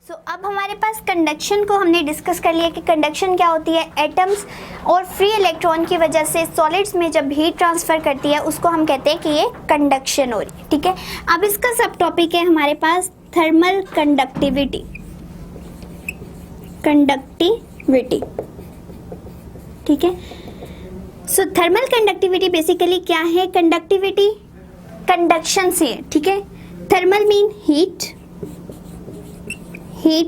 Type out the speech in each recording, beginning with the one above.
अब हमारे पास कंडक्शन को हमने डिस्कस कर लिया कि कंडक्शन क्या होती है। एटम्स और फ्री इलेक्ट्रॉन की वजह से सॉलिड्स में जब हीट ट्रांसफ़र करती है उसको हम कहते हैं कि ये कंडक्शन हो रही है। ठीक है, अब इसका सब टॉपिक है हमारे पास थर्मल कंडक्टिविटी। ठीक है, सो थर्मल कंडक्टिविटी बेसिकली क्या है? कंडक्टिविटी कंडक्शन से है। ठीक है, थर्मल मीन हीट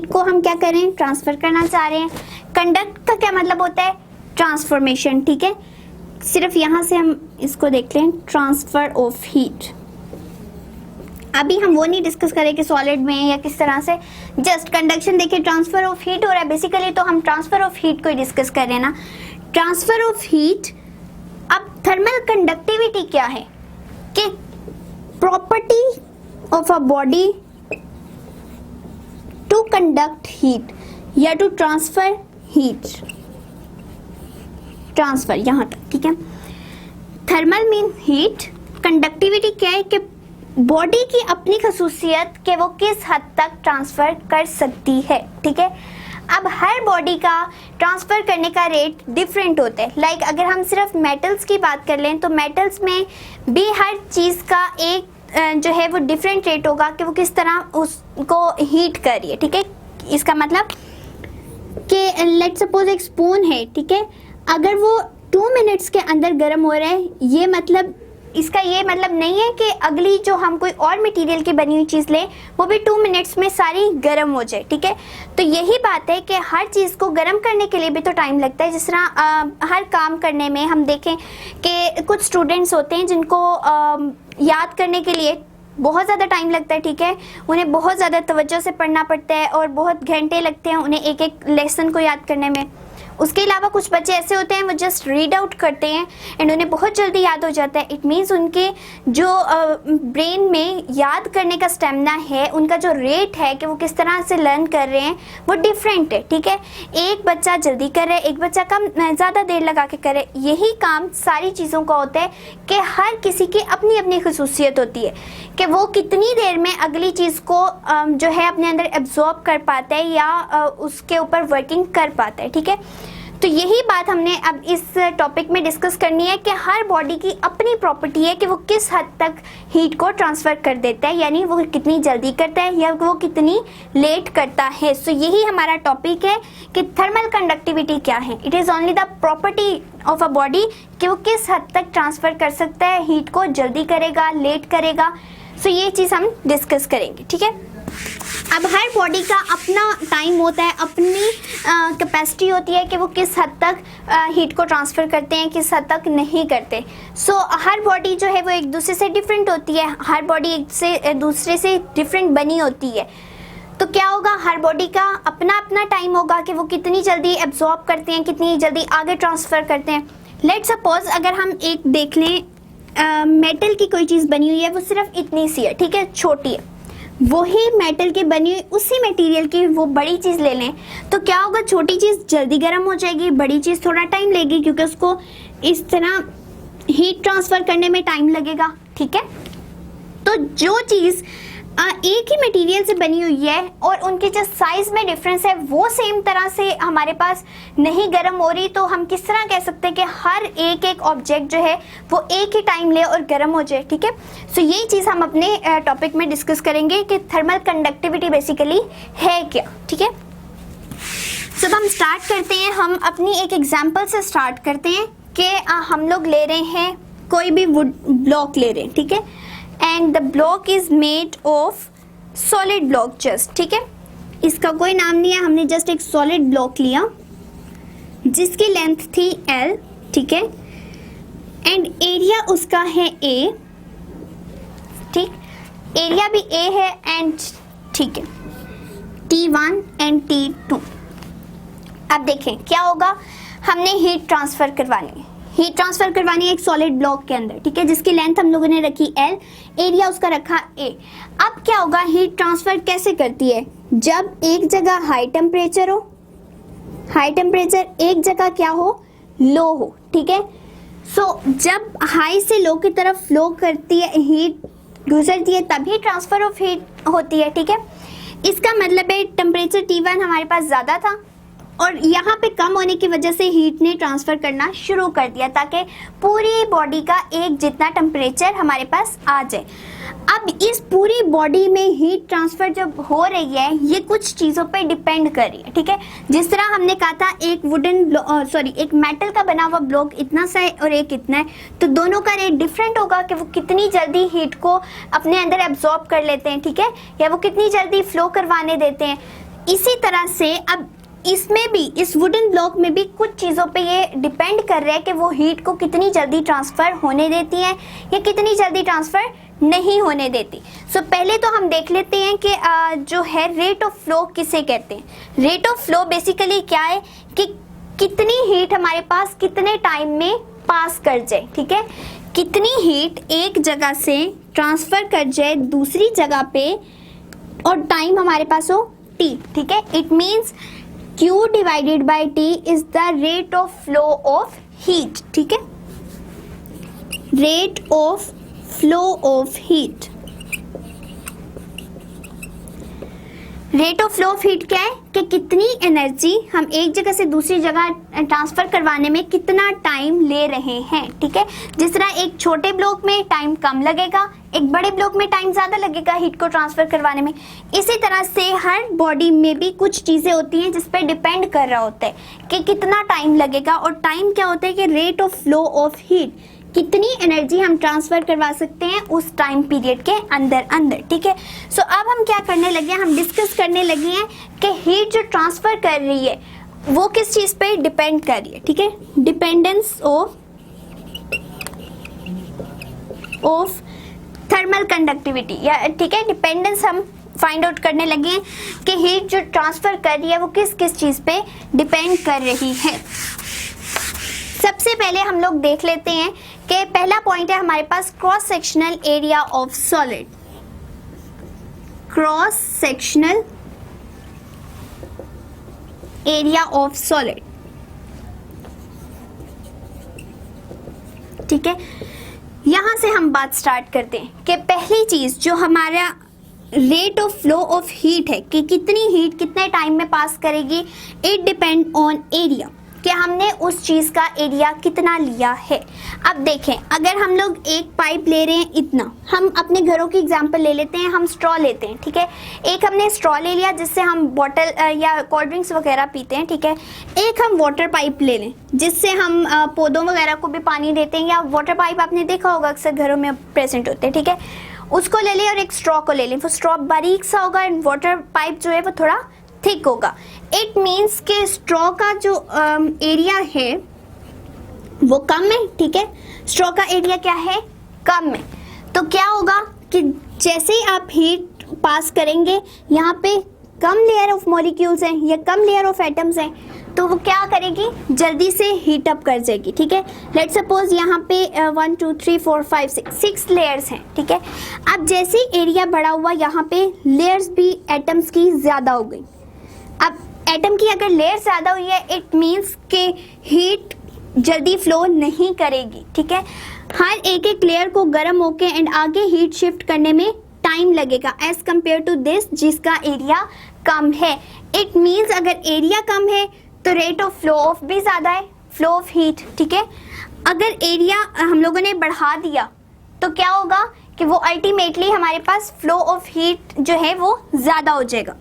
को हम क्या करें? ट्रांसफर करना चाह रहे हैं। कंडक्ट का क्या मतलब होता है? ट्रांसफॉर्मेशन। ठीक है, सिर्फ यहां से हम इसको देख लें, ट्रांसफर ऑफ हीट। अभी हम वो नहीं डिस्कस करें कि सॉलिड में या किस तरह से, जस्ट कंडक्शन देखिए, ट्रांसफर ऑफ हीट हो रहा है बेसिकली, तो हम ट्रांसफर ऑफ हीट को ही डिस्कस कर रहे हैं ना, ट्रांसफर ऑफ हीट। अब थर्मल कंडक्टिविटी क्या है? कि property of a body to conduct heat या टू ट्रांसफर हीट, ट्रांसफर यहां तक। ठीक है, थर्मल मीन हीट, कंडक्टिविटी क्या है? कि बॉडी की अपनी खसूसियत कि वो किस हद तक ट्रांसफर कर सकती है। ठीक है, अब हर बॉडी का ट्रांसफर करने का रेट डिफरेंट होता है। लाइक अगर हम सिर्फ मेटल्स की बात कर लें तो मेटल्स में भी हर चीज़ का एक जो है वो डिफरेंट रेट होगा कि वो किस तरह उसको हीट कर रही है। ठीक है, इसका मतलब कि लेट्स सपोज एक स्पून है, ठीक है, अगर वो 2 मिनट्स के अंदर गर्म हो रहा है, ये मतलब इसका ये मतलब नहीं है कि अगली जो हम कोई और मटेरियल की बनी हुई चीज़ लें वो भी 2 मिनट्स में सारी गर्म हो जाए। ठीक है, तो यही बात है कि हर चीज़ को गर्म करने के लिए भी तो टाइम लगता है। जिस तरह हर काम करने में हम देखें कि कुछ स्टूडेंट्स होते हैं जिनको याद करने के लिए बहुत ज़्यादा टाइम लगता है। ठीक है, उन्हें बहुत ज़्यादा तवज्जो से पढ़ना पड़ता है और बहुत घंटे लगते हैं उन्हें एक एक लेसन को याद करने में। उसके अलावा कुछ बच्चे ऐसे होते हैं वो जस्ट रीड आउट करते हैं एंड उन्हें बहुत जल्दी याद हो जाता है। इट मीन्स उनके जो ब्रेन में याद करने का स्टेमिना है, उनका जो रेट है कि वो किस तरह से लर्न कर रहे हैं वो डिफरेंट है। ठीक है, एक बच्चा जल्दी करे, एक बच्चा कम ज़्यादा देर लगा के करे। यही काम सारी चीज़ों का होता है कि हर किसी की अपनी अपनी खसूसियत होती है कि वो कितनी देर में अगली चीज़ को जो है अपने अंदर एब्जॉर्ब कर पाता है या उसके ऊपर वर्किंग कर पाता है। ठीक है, तो यही बात हमने अब इस टॉपिक में डिस्कस करनी है कि हर बॉडी की अपनी प्रॉपर्टी है कि वो किस हद तक हीट को ट्रांसफ़र कर देता है, यानी वो कितनी जल्दी करता है या वो कितनी लेट करता है। सो यही हमारा टॉपिक है कि थर्मल कंडक्टिविटी क्या है। It is only the property of a body कि वो किस हद तक ट्रांसफ़र कर सकता है हीट को, जल्दी करेगा, लेट करेगा। सो ये चीज़ हम डिस्कस करेंगे। ठीक है, अब हर बॉडी का अपना टाइम होता है, अपनी कैपेसिटी होती है कि वो किस हद तक हीट को ट्रांसफ़र करते हैं, किस हद तक नहीं करते। सो हर बॉडी जो है वो एक दूसरे से डिफरेंट होती है, हर बॉडी एक से दूसरे से डिफरेंट बनी होती है। तो क्या होगा, हर बॉडी का अपना अपना टाइम होगा कि वो कितनी जल्दी एब्जॉर्ब करते हैं, कितनी जल्दी आगे ट्रांसफ़र करते हैं। लेट सपोज अगर हम एक देख लें, मेटल की कोई चीज़ बनी हुई है, वो सिर्फ इतनी सी है, ठीक है, छोटी है, वही मेटल की बनी हुई उसी मटेरियल की वो बड़ी चीज़ ले लें तो क्या होगा, छोटी चीज़ जल्दी गर्म हो जाएगी, बड़ी चीज़ थोड़ा टाइम लेगी क्योंकि उसको इस तरह हीट ट्रांसफ़र करने में टाइम लगेगा। ठीक है, तो जो चीज़ एक ही मटेरियल से बनी हुई है और उनके जो साइज़ में डिफरेंस है वो सेम तरह से हमारे पास नहीं गर्म हो रही, तो हम किस तरह कह सकते हैं कि हर एक एक ऑब्जेक्ट जो है वो एक ही टाइम ले और गर्म हो जाए। ठीक है, सो यही चीज़ हम अपने टॉपिक में डिस्कस करेंगे कि थर्मल कंडक्टिविटी बेसिकली है क्या। ठीक है, सो हम स्टार्ट करते हैं, हम अपनी एक एग्जाम्पल से स्टार्ट करते हैं कि हम लोग ले रहे हैं कोई भी वुड ब्लॉक ले रहे हैं। ठीक है, and the block is made of solid block just. ठीक है, इसका कोई नाम नहीं है, हमने जस्ट एक सॉलिड ब्लॉक लिया जिसकी लेंथ थी L। ठीक है, एंड एरिया उसका है A। ठीक, एरिया भी A है एंड ठीक है T1 एंड T2। अब देखें क्या होगा, हमने हीट ट्रांसफ़र करवानी है, हीट ट्रांसफ़र करवानी है एक सॉलिड ब्लॉक के अंदर। ठीक है, जिसकी लेंथ हम लोगों ने रखी L, एरिया उसका रखा A। अब क्या होगा, हीट ट्रांसफ़र कैसे करती है? जब एक जगह हाई टेम्परेचर हो, हाई टेम्परेचर एक जगह क्या हो, लो हो। ठीक है, सो जब हाई से लो की तरफ फ्लो करती है, हीट गुजरती है, तभी ट्रांसफ़र ऑफ हीट होती है। ठीक है, इसका मतलब है टेम्परेचर T1 हमारे पास ज़्यादा था और यहाँ पे कम होने की वजह से हीट ने ट्रांसफ़र करना शुरू कर दिया ताकि पूरी बॉडी का एक जितना टेम्परेचर हमारे पास आ जाए। अब इस पूरी बॉडी में हीट ट्रांसफ़र जब हो रही है ये कुछ चीज़ों पे डिपेंड कर रही है, ठीक है। जिस तरह हमने कहा था एक मेटल का बना हुआ ब्लॉक इतना सा है और एक इतना है, तो दोनों का रेट डिफरेंट होगा कि वो कितनी जल्दी हीट को अपने अंदर एब्जॉर्ब कर लेते हैं, ठीक है, या वो कितनी जल्दी फ्लो करवाने देते हैं। इसी तरह से अब इसमें भी, इस वुडन ब्लॉक में भी कुछ चीज़ों पे ये डिपेंड कर रहा है कि वो हीट को कितनी जल्दी ट्रांसफ़र होने देती हैं या कितनी जल्दी ट्रांसफ़र नहीं होने देती। सो पहले तो हम देख लेते हैं कि जो है रेट ऑफ फ्लो किसे कहते हैं। रेट ऑफ फ्लो बेसिकली क्या है कि कितनी हीट हमारे पास कितने टाइम में पास कर जाए, ठीक है, कितनी हीट एक जगह से ट्रांसफ़र कर जाए दूसरी जगह पे और टाइम हमारे पास हो T, ठीक है। It means Q divided by T is the rate of flow of heat, ठीक है, rate of flow of heat. Rate of flow of heat क्या है कि कितनी एनर्जी हम एक जगह से दूसरी जगह ट्रांसफर करवाने में कितना टाइम ले रहे हैं, ठीक है। जिस तरह एक छोटे ब्लॉक में टाइम कम लगेगा, एक बड़े ब्लॉक में टाइम ज़्यादा लगेगा हीट को ट्रांसफ़र करवाने में। इसी तरह से हर बॉडी में भी कुछ चीज़ें होती हैं जिस पे डिपेंड कर रहा होता है कि कितना टाइम लगेगा। और टाइम क्या होता है कि rate of flow of heat, कितनी एनर्जी हम ट्रांसफ़र करवा सकते हैं उस टाइम पीरियड के अंदर, ठीक है। सो अब हम क्या करने लगे हैं, हम डिस्कस करने लगे हैं कि हीट जो ट्रांसफ़र कर रही है वो किस चीज़ पे डिपेंड कर रही है, ठीक है। डिपेंडेंस ऑफ थर्मल कंडक्टिविटी, या ठीक है, डिपेंडेंस हम फाइंड आउट करने लगे हैं कि हीट जो ट्रांसफ़र कर रही है वो किस किस चीज़ पे डिपेंड कर रही है। सबसे पहले हम लोग देख लेते हैं कि पहला पॉइंट है हमारे पास cross sectional area of solid. Cross sectional area of solid, ठीक है। यहां से हम बात स्टार्ट करते हैं कि पहली चीज जो हमारा rate of flow of heat है कि कितनी हीट कितने टाइम में पास करेगी, इट डिपेंड ऑन एरिया, कि हमने उस चीज़ का एरिया कितना लिया है। अब देखें, अगर हम लोग एक पाइप ले रहे हैं इतना, हम अपने घरों की एग्जांपल ले लेते हैं, हम स्ट्रॉ लेते हैं, ठीक है। एक हमने स्ट्रॉ ले लिया जिससे हम बॉटल या कोल्ड ड्रिंक्स वगैरह पीते हैं, ठीक है। एक हम वाटर पाइप ले लें जिससे हम पौधों वगैरह को भी पानी देते हैं, या वाटर पाइप आपने देखा होगा अक्सर घरों में प्रेजेंट होते हैं, ठीक है। उसको ले लें और एक स्ट्रॉ को ले लें, वो स्ट्रॉ बारीक सा होगा एंड वाटर पाइप जो है वो थोड़ा थिक होगा। इट मीन्स के स्ट्रॉ का जो एरिया है वो कम है, ठीक है। स्ट्रॉ का एरिया क्या है, कम है। तो क्या होगा कि जैसे ही आप हीट पास करेंगे, यहाँ पे कम लेयर ऑफ मॉलिक्यूल्स हैं या कम लेयर ऑफ एटम्स हैं, तो वो क्या करेगी, जल्दी से हीट अप कर जाएगी, ठीक है। लेट्स सपोज यहाँ पे 1 2 3 4 5 6 लेयर्स हैं, ठीक है। अब जैसे एरिया बढ़ा हुआ, यहाँ पे लेयर्स भी एटम्स की ज़्यादा हो गई। अब एटम की अगर लेयर ज़्यादा हुई है, इट मीन्स के हीट जल्दी फ्लो नहीं करेगी, ठीक है। हर एक एक लेयर को गर्म होके एंड आगे हीट शिफ्ट करने में टाइम लगेगा एज कम्पेयर टू दिस जिसका एरिया कम है। इट मीन्स अगर एरिया कम है तो रेट ऑफ फ्लो ऑफ भी ज़्यादा है, फ्लो ऑफ हीट, ठीक है। अगर एरिया हम लोगों ने बढ़ा दिया तो क्या होगा कि वो अल्टीमेटली हमारे पास फ्लो ऑफ हीट जो है वो ज़्यादा हो जाएगा।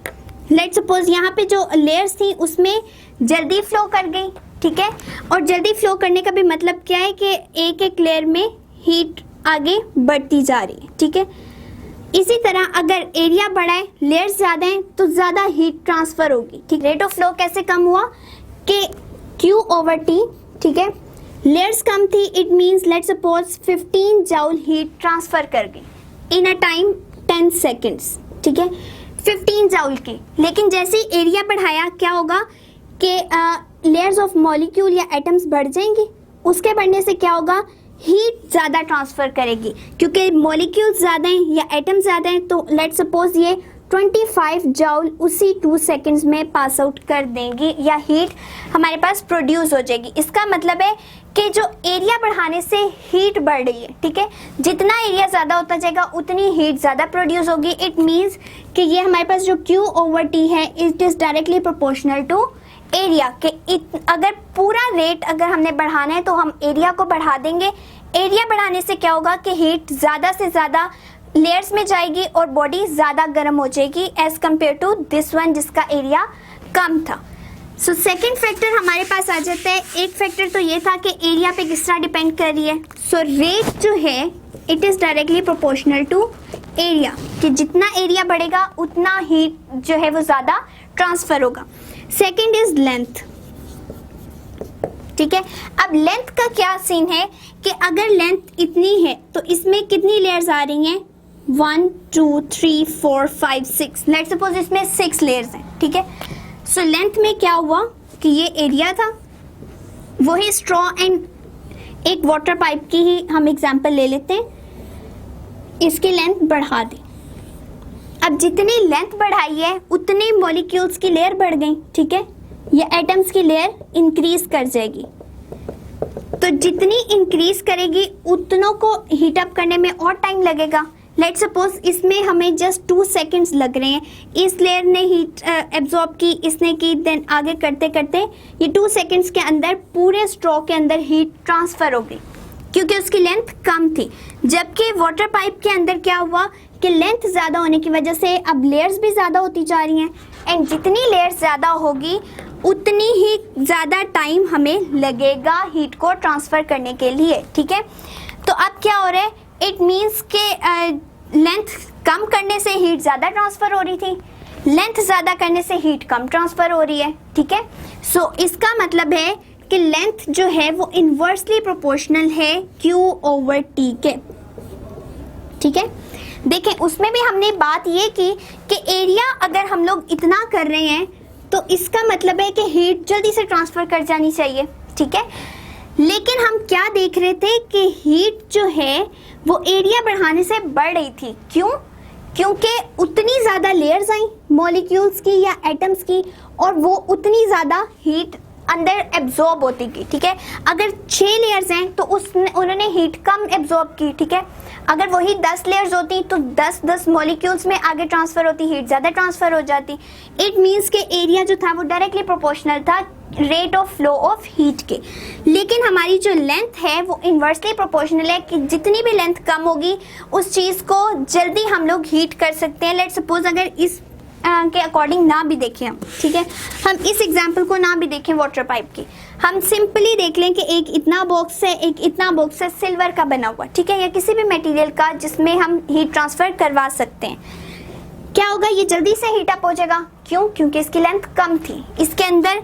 लेट्स सपोज यहाँ पे जो लेयर्स थी उसमें जल्दी फ्लो कर गई, ठीक है। और जल्दी फ्लो करने का भी मतलब क्या है कि एक एक लेयर में हीट आगे बढ़ती जा रही है, ठीक है। इसी तरह अगर एरिया बढ़ा है, लेयर्स ज़्यादा हैं, तो ज़्यादा हीट ट्रांसफ़र होगी, ठीक। रेट ऑफ फ्लो कैसे कम हुआ कि Q/T, ठीक है। लेयर्स कम थी, it means let's suppose 15 joule heat transfer कर गई इन अ टाइम 10 सेकेंड्स, ठीक है, 15 जूल की। लेकिन जैसे एरिया बढ़ाया क्या होगा कि लेयर्स ऑफ मॉलिक्यूल या एटम्स बढ़ जाएंगी, उसके बढ़ने से क्या होगा, हीट ज़्यादा ट्रांसफ़र करेगी क्योंकि मॉलिक्यूल्स ज़्यादा हैं या एटम्स ज़्यादा हैं। तो लेट्स सपोज ये 25 जूल उसी 2 सेकेंड्स में पास आउट कर देंगी या हीट हमारे पास प्रोड्यूस हो जाएगी। इसका मतलब है कि जो एरिया बढ़ाने से हीट बढ़ रही है, ठीक है, जितना एरिया ज़्यादा होता जाएगा उतनी हीट ज़्यादा प्रोड्यूस होगी। इट मीन्स कि ये हमारे पास जो Q/T है it is directly proportional to area के अगर पूरा रेट अगर हमने बढ़ाना है तो हम एरिया को बढ़ा देंगे। एरिया बढ़ाने से क्या होगा कि हीट ज़्यादा से ज़्यादा लेयर्स में जाएगी और बॉडी ज़्यादा गर्म हो जाएगी as compared to this one जिसका एरिया कम था। सो सेकेंड फैक्टर हमारे पास आ जाता है। एक फैक्टर तो ये था कि एरिया पे किस तरह डिपेंड कर रही है। सो रेट जो है it is directly proportional to area, कि जितना एरिया बढ़ेगा उतना हीट जो है वो ज़्यादा ट्रांसफ़र होगा। सेकेंड इज लेंथ, ठीक है। अब लेंथ का क्या सीन है कि अगर लेंथ इतनी है तो इसमें कितनी लेयर्स आ रही हैं, 1 2 3 4 5 6, लेट्स सपोज इसमें 6 लेयर्स हैं, ठीक है। सो लेंथ में क्या हुआ कि ये एरिया था, वही स्ट्रॉ एंड एक वाटर पाइप की ही हम एग्जांपल ले लेते हैं, इसकी लेंथ बढ़ा दें। अब जितनी लेंथ बढ़ाई है उतनी मॉलिक्यूल्स की लेयर बढ़ गई, ठीक है, या एटम्स की लेयर इंक्रीज कर जाएगी। तो जितनी इंक्रीज करेगी उतनों को हीट अप करने में और टाइम लगेगा। लेट्स सपोज इसमें हमें जस्ट 2 सेकेंड्स लग रहे हैं, इस लेयर ने हीट एब्जॉर्ब की, इसने की, देन आगे करते करते ये 2 सेकेंड्स के अंदर पूरे स्ट्रॉ के अंदर हीट ट्रांसफ़र हो गई क्योंकि उसकी लेंथ कम थी। जबकि वाटर पाइप के अंदर क्या हुआ कि लेंथ ज़्यादा होने की वजह से अब लेयर्स भी ज़्यादा होती जा रही हैं एंड जितनी लेयर्स ज़्यादा होगी उतनी ही ज़्यादा टाइम हमें लगेगा हीट को ट्रांसफ़र करने के लिए, ठीक है। तो अब क्या हो रहा है, इट मीन्स के लेंथ कम करने से हीट ज़्यादा ट्रांसफ़र हो रही थी, लेंथ ज़्यादा करने से हीट कम ट्रांसफ़र हो रही है, ठीक है। सो इसका मतलब है कि लेंथ जो है वो इन्वर्सली प्रोपोर्शनल है Q/T के, ठीक है। देखें उसमें भी हमने बात ये की कि एरिया अगर हम लोग इतना कर रहे हैं तो इसका मतलब है कि हीट जल्दी से ट्रांसफ़र कर जानी चाहिए, ठीक है। लेकिन हम क्या देख रहे थे कि हीट जो है वो एरिया बढ़ाने से बढ़ रही थी। क्यों? क्योंकि उतनी ज़्यादा लेयर्स आई मॉलिक्यूल्स की या एटम्स की और वो उतनी ज़्यादा हीट अंदर एब्जॉर्ब होती गई, ठीक है। अगर 6 लेयर्स हैं तो उन्होंने हीट कम एब्जॉर्ब की, ठीक है। अगर वही 10 लेयर्स होती तो 10 मॉलिक्यूल्स में आगे ट्रांसफ़र होती, हीट ज़्यादा ट्रांसफ़र हो जाती। इट मीन्स के एरिया जो था वो डायरेक्टली प्रोपोर्शनल था rate of flow of heat के। लेकिन हमारी जो लेंथ है वो इन्वर्सली प्रोपोर्शनल है कि जितनी भी लेंथ कम होगी उस चीज़ को जल्दी हम लोग हीट कर सकते हैं। लेट्स सपोज अगर इस के अकॉर्डिंग ना भी देखें हम, ठीक है, हम इस एग्जाम्पल को ना भी देखें वाटर पाइप की, हम सिंपली देख लें कि एक इतना बॉक्स है, एक इतना बॉक्स है सिल्वर का बना हुआ, ठीक है, या किसी भी मटेरियल का जिसमें हम हीट ट्रांसफ़र करवा सकते हैं। क्या होगा, ये जल्दी से हीट अप हो जाएगा। क्यों? क्योंकि इसकी लेंथ कम थी, इसके अंदर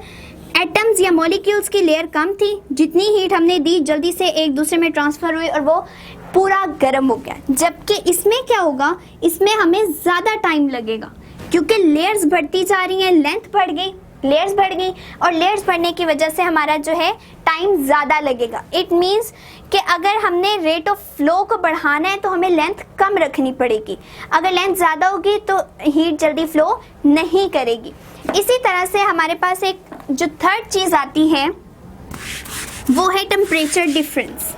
एटम्स या मॉलिक्यूल्स की लेयर कम थी, जितनी हीट हमने दी जल्दी से एक दूसरे में ट्रांसफ़र हुई और वो पूरा गर्म हो गया। जबकि इसमें क्या होगा, इसमें हमें ज़्यादा टाइम लगेगा क्योंकि लेयर्स बढ़ती जा रही हैं, लेंथ बढ़ गई, लेयर्स बढ़ गई और लेयर्स बढ़ने की वजह से हमारा जो है टाइम ज़्यादा लगेगा। इट मीन्स कि अगर हमने रेट ऑफ फ्लो को बढ़ाना है तो हमें लेंथ कम रखनी पड़ेगी। अगर लेंथ ज़्यादा होगी तो हीट जल्दी फ्लो नहीं करेगी। इसी तरह से हमारे पास एक जो थर्ड चीज़ आती है वो है टेम्परेचर डिफरेंस।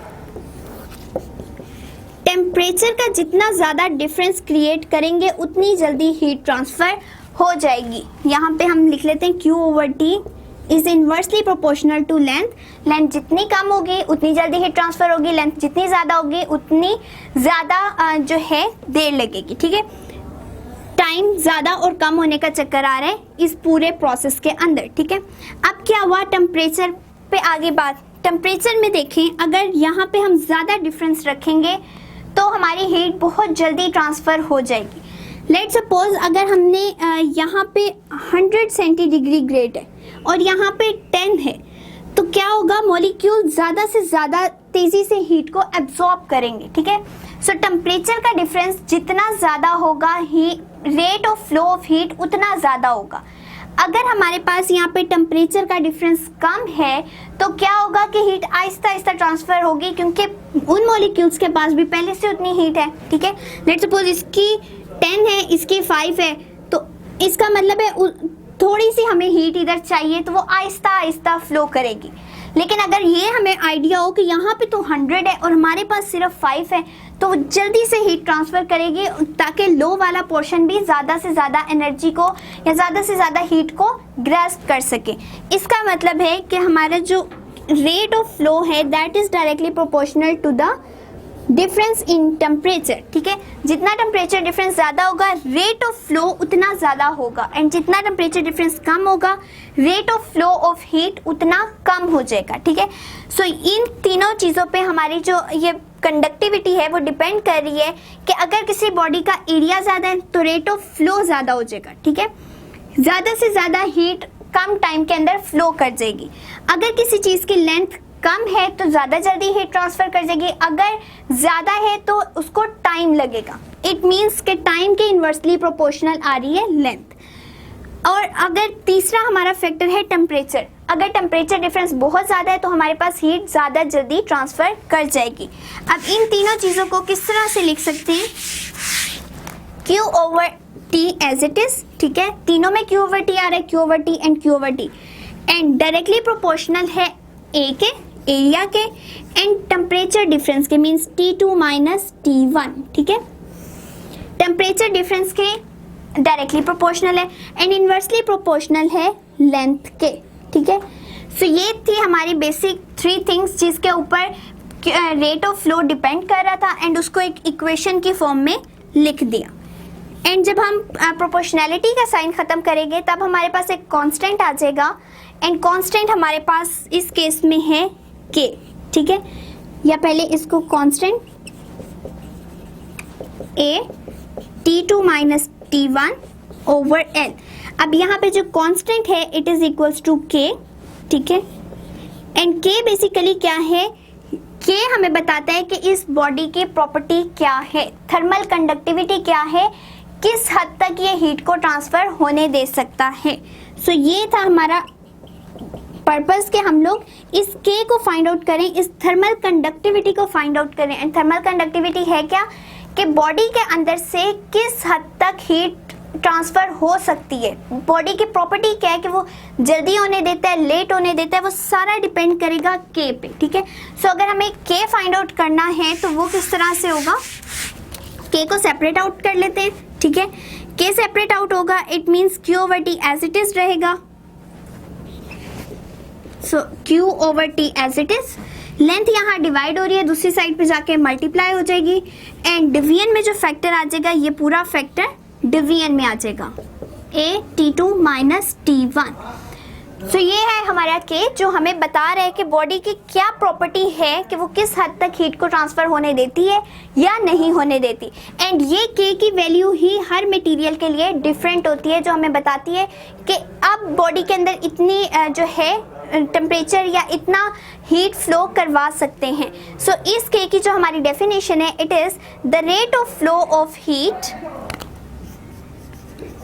टेम्परेचर का जितना ज़्यादा डिफरेंस क्रिएट करेंगे उतनी जल्दी हीट ट्रांसफ़र हो जाएगी। यहाँ पे हम लिख लेते हैं Q/T is inversely proportional to length. Length जितनी कम होगी उतनी जल्दी हीट ट्रांसफ़र होगी, लेंथ जितनी ज़्यादा होगी उतनी ज़्यादा जो है देर लगेगी, ठीक है। टाइम ज़्यादा और कम होने का चक्कर आ रहा है इस पूरे प्रोसेस के अंदर, ठीक है। अब क्या हुआ, टेम्परेचर पे आगे बात। टेम्परेचर में देखें, अगर यहाँ पे हम ज़्यादा डिफरेंस रखेंगे तो हमारी हीट बहुत जल्दी ट्रांसफ़र हो जाएगी। लेट्स सपोज अगर हमने यहाँ पे 100 सेंटीग्रेड ग्रेड है और यहाँ पे 10 है तो क्या होगा, मॉलिक्यूल ज़्यादा से ज़्यादा तेज़ी से हीट को एब्जॉर्ब करेंगे, ठीक है। सो टेम्परेचर का डिफरेंस जितना ज़्यादा होगा ही rate of flow of heat उतना ज़्यादा होगा। अगर हमारे पास यहाँ पे टेम्परेचर का डिफरेंस कम है तो क्या होगा कि हीट आहिस्ता आहिस्ता ट्रांसफ़र होगी क्योंकि उन मॉलिक्यूल्स के पास भी पहले से उतनी हीट है, ठीक है। लेट्स सपोज इसकी 10 है, इसकी 5 है, तो इसका मतलब है थोड़ी सी हमें हीट इधर चाहिए तो वो आहिस्ता आहिस्ता फ्लो करेगी। लेकिन अगर ये हमें आइडिया हो कि यहाँ पे तो 100 है और हमारे पास सिर्फ 5 है, तो वो जल्दी से हीट ट्रांसफर करेगी ताकि लो वाला पोर्शन भी ज़्यादा से ज़्यादा एनर्जी को या ज़्यादा से ज़्यादा हीट को ग्रास्प कर सके। इसका मतलब है कि हमारा जो रेट ऑफ फ्लो है that is directly proportional to the difference in temperature. ठीक है, जितना टेम्परेचर डिफरेंस ज़्यादा होगा रेट ऑफ फ्लो उतना ज़्यादा होगा, एंड जितना टेम्परेचर डिफरेंस कम होगा rate of flow of heat उतना कम हो जाएगा। ठीक है, सो इन तीनों चीज़ों पे हमारी जो ये कंडक्टिविटी है वो डिपेंड कर रही है कि अगर किसी बॉडी का एरिया ज़्यादा है तो रेट ऑफ फ्लो ज़्यादा हो जाएगा। ठीक है, ज़्यादा से ज़्यादा हीट कम टाइम के अंदर फ्लो कर जाएगी। अगर किसी चीज़ की लेंथ कम है तो ज़्यादा जल्दी हीट ट्रांसफ़र कर जाएगी, अगर ज़्यादा है तो उसको टाइम लगेगा। इट मीन्स कि टाइम के इन्वर्सली प्रोपोर्शनल आ रही है लेंथ। और अगर तीसरा हमारा फैक्टर है टेम्परेचर, अगर टेम्परेचर डिफरेंस बहुत ज़्यादा है तो हमारे पास हीट ज़्यादा जल्दी ट्रांसफ़र कर जाएगी। अब इन तीनों चीज़ों को किस तरह से लिख सकते हैं? Q over T as it is. ठीक है, तीनों में Q over T आ रहा है, Q over T and Q over T, and directly proportional है A के एरिया के एंड टेम्परेचर डिफरेंस के, मीन्स T2 माइनस T1। ठीक है, टेम्परेचर डिफरेंस के डायरेक्टली प्रोपोर्शनल है एंड इन्वर्सली प्रोपोर्शनल है लेंथ के। ठीक है, सो ये थी हमारी बेसिक 3 थिंग्स जिसके ऊपर रेट ऑफ फ्लो डिपेंड कर रहा था, एंड उसको एक इक्वेशन की फॉर्म में लिख दिया। एंड जब हम प्रोपोर्शनैलिटी का साइन ख़त्म करेंगे तब हमारे पास एक कांस्टेंट आ जाएगा, एंड कांस्टेंट हमारे पास इस केस में है K। ठीक है, या पहले इसको constant A T2 minus T1 over L। अब यहाँ पे जो कांस्टेंट है it is equals to K। ठीक है, एंड K बेसिकली क्या है? K हमें बताता है कि इस बॉडी की प्रॉपर्टी क्या है, थर्मल कंडक्टिविटी क्या है, किस हद तक ये हीट को ट्रांसफर होने दे सकता है। सो ये था हमारा पर्पस कि हम लोग इस K को फाइंड आउट करें, इस थर्मल कंडक्टिविटी को फाइंड आउट करें। एंड थर्मल कंडक्टिविटी है क्या कि बॉडी के अंदर से किस हद तक हीट ट्रांसफर हो सकती है, बॉडी की प्रॉपर्टी क्या है कि वो जल्दी होने देता है, लेट होने देता है, वो सारा डिपेंड करेगा K पे। ठीक है, सो अगर हमें K फाइंड आउट करना है तो वो किस तरह से होगा? K को सेपरेट आउट कर लेते हैं। ठीक है, K सेपरेट आउट होगा, it means Q over T as it is रहेगा। So Q over T as it is, length यहाँ डिवाइड हो रही है, दूसरी साइड पे जाके मल्टीप्लाई हो जाएगी, एंड डिवीजन में जो फैक्टर आ जाएगा ये पूरा फैक्टर डिवीजन में आ जाएगा, A T2 माइनस T1। सो ये है हमारा K जो हमें बता रहा है कि बॉडी की क्या प्रॉपर्टी है कि वो किस हद तक हीट को ट्रांसफ़र होने देती है या नहीं होने देती। एंड ये K की वैल्यू ही हर मटेरियल के लिए डिफरेंट होती है, जो हमें बताती है कि अब बॉडी के अंदर इतनी जो है टेम्परेचर या इतना हीट फ्लो करवा सकते हैं। सो इस K की जो हमारी डेफिनेशन है it is the rate of flow of heat,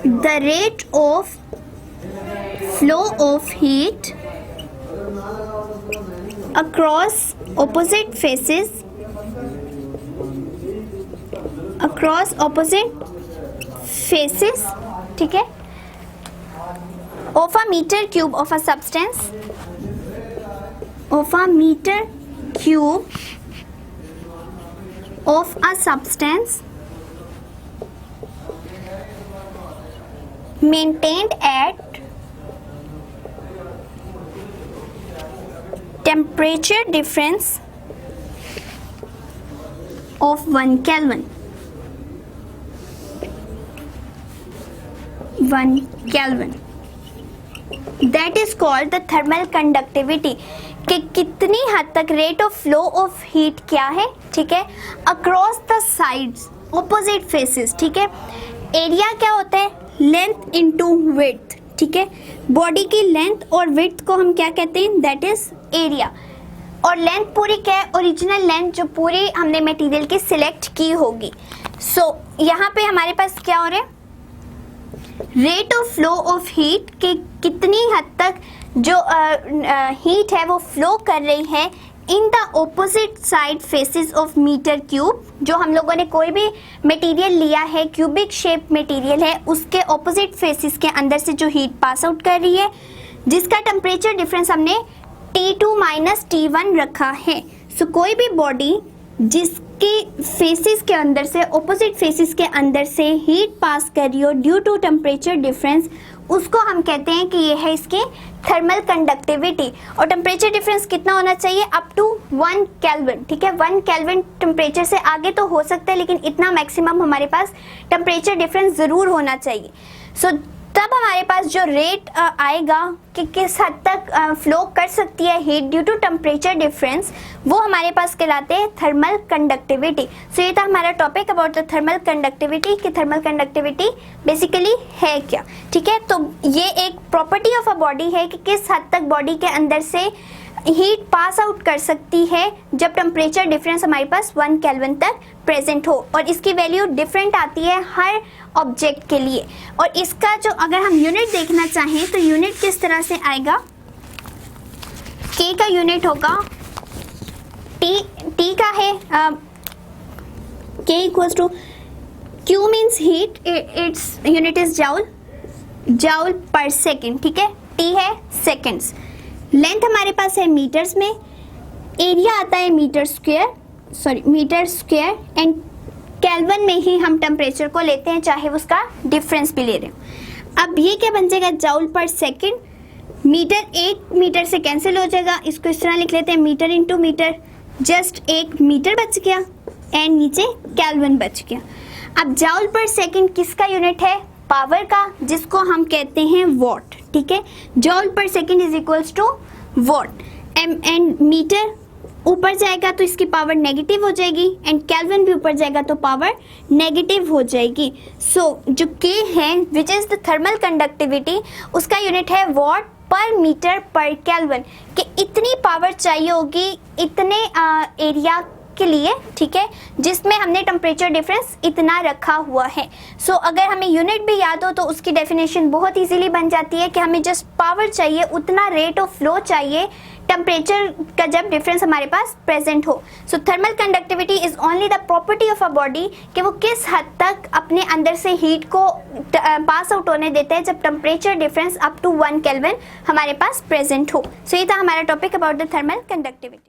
the rate of flow of heat across opposite faces ठीक है, of a meter cube of a substance, of a meter cube of a substance maintained at temperature difference of 1 Kelvin. 1 Kelvin. That is called the thermal conductivity. कि कितनी हद तक rate of flow of heat क्या है, ठीक है, across the sides opposite faces. ठीक है, एरिया क्या होता है? Length into width. ठीक है, बॉडी की लेंथ और विड्थ को हम क्या कहते हैं? That is area. और लेंथ पूरी क्या है? ओरिजिनल लेंथ जो पूरी हमने मटेरियल की सिलेक्ट की होगी। सो यहाँ पे हमारे पास क्या हो रहा है? Rate of flow of heat के कितनी हद तक जो हीट है वो फ्लो कर रही है in the opposite side faces of metre cube. जो हम लोगों ने कोई भी मटेरियल लिया है, क्यूबिक शेप मटेरियल है, उसके ऑपोजिट फेसेस के अंदर से जो हीट पास आउट कर रही है, जिसका टेम्परेचर डिफरेंस हमने T2 माइनस T1 रखा है। सो कोई भी बॉडी जिसके फेसिस के अंदर से, ऑपोजिट फेसिस के अंदर से हीट पास कर रही हो ड्यू टू टेम्परेचर डिफरेंस, उसको हम कहते हैं कि ये है इसकी थर्मल कंडक्टिविटी। और टेम्परेचर डिफरेंस कितना होना चाहिए? अप टू 1 केल्विन, ठीक है। 1 केल्विन टेम्परेचर से आगे तो हो सकता है, लेकिन इतना मैक्सिमम हमारे पास टेम्परेचर डिफरेंस ज़रूर होना चाहिए। सो तब हमारे पास जो रेट आएगा कि किस हद तक फ्लो कर सकती है heat due to temperature difference, वो हमारे पास कहलाते हैं थर्मल कंडक्टिविटी। सो ये था हमारा topic about the thermal conductivity, कि थर्मल कंडक्टिविटी बेसिकली है क्या, ठीक है। तो ये एक प्रॉपर्टी ऑफ अ बॉडी है कि किस हद तक बॉडी के अंदर से हीट पास आउट कर सकती है जब टेम्परेचर डिफरेंस हमारे पास 1 केल्विन तक प्रेजेंट हो। और इसकी वैल्यू डिफरेंट आती है हर ऑब्जेक्ट के लिए। और इसका जो अगर हम यूनिट देखना चाहें तो यूनिट किस तरह से आएगा, K का यूनिट होगा T का है K equals to Q means heat, it's unit is joule per second, ठीक है। T है सेकेंड्स, लेंथ हमारे पास है मीटर्स में, एरिया आता है मीटर स्क्वायर एंड केल्विन में ही हम टेम्परेचर को लेते हैं, चाहे उसका डिफरेंस भी ले रहे हो। अब ये क्या बन जाएगा? Joule per second. Metre 1 metre से कैंसिल हो जाएगा, इसको इस तरह लिख लेते हैं, metre into metre, just 1 metre बच गया एंड नीचे केल्विन बच गया। अब जाउल पर सेकेंड किसका यूनिट है? पावर का, जिसको हम कहते हैं वॉट, ठीक है। Joule per second is equals to watt. And metre ऊपर जाएगा तो इसकी पावर नेगेटिव हो जाएगी एंड केल्विन भी ऊपर जाएगा तो पावर नेगेटिव हो जाएगी। सो जो K है which is the thermal conductivity, उसका यूनिट है वॉट पर मीटर पर केल्विन, कि इतनी पावर चाहिए होगी इतने एरिया के लिए, ठीक है, जिसमें हमने टेम्परेचर डिफरेंस इतना रखा हुआ है। सो अगर हमें यूनिट भी याद हो तो उसकी डेफिनेशन बहुत इजीली बन जाती है कि हमें जस्ट पावर चाहिए, उतना रेट ऑफ फ्लो चाहिए टेम्परेचर का जब डिफरेंस हमारे पास प्रेजेंट हो। So thermal conductivity is only the property of a body कि वो किस हद तक अपने अंदर से हीट को पास आउट होने देते हैं जब temperature difference up to 1 kelvin हमारे पास प्रेजेंट हो। सो ये था हमारा topic about the thermal conductivity.